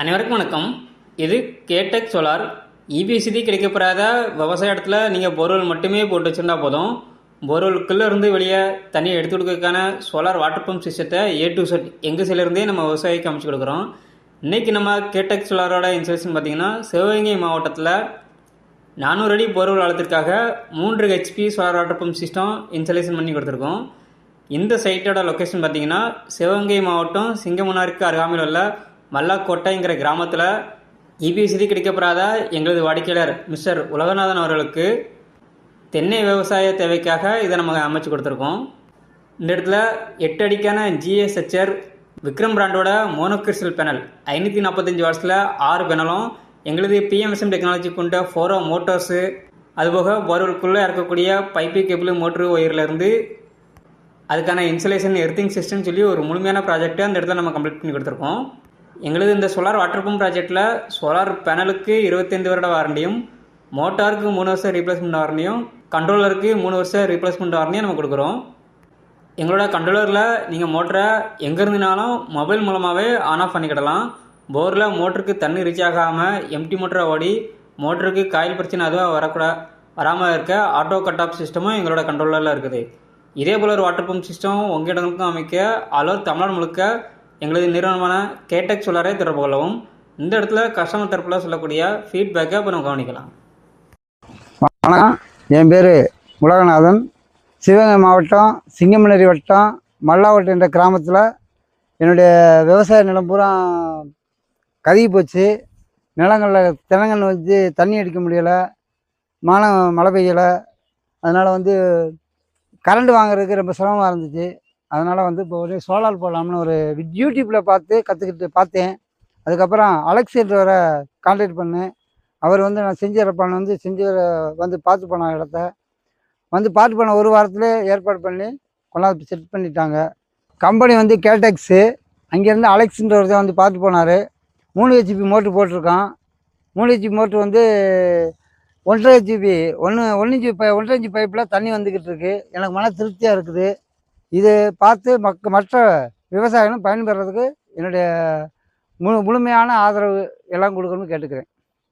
அனைவருக்கும் வணக்கம். இது கேடெக் சோலார். இபிசிடி கிடைக்கப்பெறாத விவசாய இடத்துல நீங்கள் போர்வெல் மட்டுமே போட்டு வச்சுருந்தா போதும். போர்வெலுக்குள்ளே இருந்து வெளியே தண்ணியை எடுத்து கொடுக்கறதுக்கான சோலார் வாட்டர் பம்ப் சிஸ்டத்தை A to Z எங்கள் சைடிலிருந்தே நம்ம விவசாயிக்கு அமைச்சு கொடுக்குறோம். இன்றைக்கி நம்ம கேடெக் சோலாரோட இன்ஸ்டாலேஷன் பார்த்திங்கன்னா சிவகங்கை மாவட்டத்தில் 400 அடி போர்வெல் ஆழத்திற்காக 3 HP solar water pump system installation பண்ணி கொடுத்துருக்கோம். இந்த சைட்டோட லொக்கேஷன் பார்த்திங்கன்னா சிவகங்கை மாவட்டம் சிங்கமுனாருக்கு அருகாமையில் உள்ள மல்லாக்கோட்டைங்கிற கிராமத்தில் இபிசிடி கிடைக்கப்பெறாத எங்களது வாடிக்கையாளர் மிஸ்டர் உலகநாதன் அவர்களுக்கு தென்னை விவசாய தேவைக்காக இதை நம்ம அமைச்சு கொடுத்துருக்கோம். இந்த இடத்துல 8 அடிக்கான GSHR விக்ரம் பிராண்டோட மோனோகிறிஸ்டல் பேனல் 545 வாட்ஸில் 6 பேனலும், எங்களது PMSM டெக்னாலஜி கொண்ட 4 மோட்டர்ஸு, அதுபோக போர்வெலுக்குள்ளே இறக்கக்கூடிய பைப்பு கேபிள் மோட்ரு ஒயர்லேருந்து அதுக்கான இன்சுலேஷன் எர்த்திங் சிஸ்டம் சொல்லி ஒரு முழுமையான ப்ராஜெக்டை அந்த இடத்துல நம்ம கம்ப்ளீட் பண்ணி கொடுத்துருக்கோம். எங்களது இந்த சோலார் வாட்டர் பம்ப் ப்ராஜெக்டில் சோலார் பேனலுக்கு 25 வருட வாரண்டியும், மோட்டாருக்கு 3 வருஷம் ரீப்ளேஸ்மெண்ட் வாரண்டியும், கண்ட்ரோலருக்கு 3 வருஷம் ரீப்ளேஸ்மெண்ட் வாரண்டியும் நம்ம கொடுக்குறோம். எங்களோட கண்ட்ரோலரில் நீங்கள் மோட்டரை எங்கே இருந்துனாலும் மொபைல் மூலமாகவே ஆன் ஆஃப் பண்ணிக்கிடலாம். போரில் மோட்டருக்கு தண்ணி ரீச் ஆகாமல் எம்டி மோட்டரை ஓடி மோட்டருக்கு காயில் பிரச்சனை அதுவும் வராமல் இருக்க ஆட்டோ கட் ஆஃப் சிஸ்டமும் எங்களோட கண்ட்ரோலரில் இருக்குது. இதே போல் ஒரு வாட்டர் பம்ப் சிஸ்டம் உங்கள் இடங்களுக்கும் அமைக்க ஆல்ஓவர் தமிழ்நாடு முழுக்க எங்களது நிறுவனமான கேடெக் சோலாரை தொடர்பு கொள்ளவும். இந்த இடத்துல கஸ்டமர் தரப்பில் சொல்லக்கூடிய ஃபீட்பேக்கை இப்போ நம்ம கவனிக்கலாம். வணக்கம், என் பேர் உலகநாதன். சிவகங்கை மாவட்டம் சிங்கமனேரி வட்டம் மல்லாவட்டம் என்ற கிராமத்தில் என்னுடைய விவசாய நிலம் பூரா கருகி போச்சு. நிலங்களில் தினங்கள் வச்சு தண்ணி அடிக்க முடியலை, மழை பெய்யலை. அதனால் கரண்ட் வாங்குறதுக்கு ரொம்ப சிரமமாக இருந்துச்சு. அதனால் இப்போ ஒரு சோலார் போடலாம்னு ஒரு யூடியூப்பில் பார்த்து பார்த்தேன். அதுக்கப்புறம் அலெக்ஸாண்டரை கான்டாக்ட் பண்ணேன். அவர் நான் செஞ்சு தரப்பான்னு செஞ்சு பார்த்து போன இடத்த பார்த்து போன ஒரு வாரத்தில் ஏற்பாடு பண்ணி கொண்டாந்து செட் பண்ணிட்டாங்க. கம்பெனி கேடெக்ஸு. அங்கேருந்து அலெக்ஸாண்டர் தான் பார்த்து போனார். 3 HP மோட்ரு போட்டிருக்கான். 3 HP மோட்ரு 1.5 GB 1 இன்ச்சு பைப்பில் தண்ணி வந்துக்கிட்டு இருக்குது. எனக்கு மன திருப்தியாக இருக்குது. இது பார்த்து மற்ற விவசாயிகளும் பயன்பெறதுக்கு என்னுடைய முழுமையான ஆதரவு எல்லாம் கொடுக்கணும்னு கேட்டுக்கிறேன்.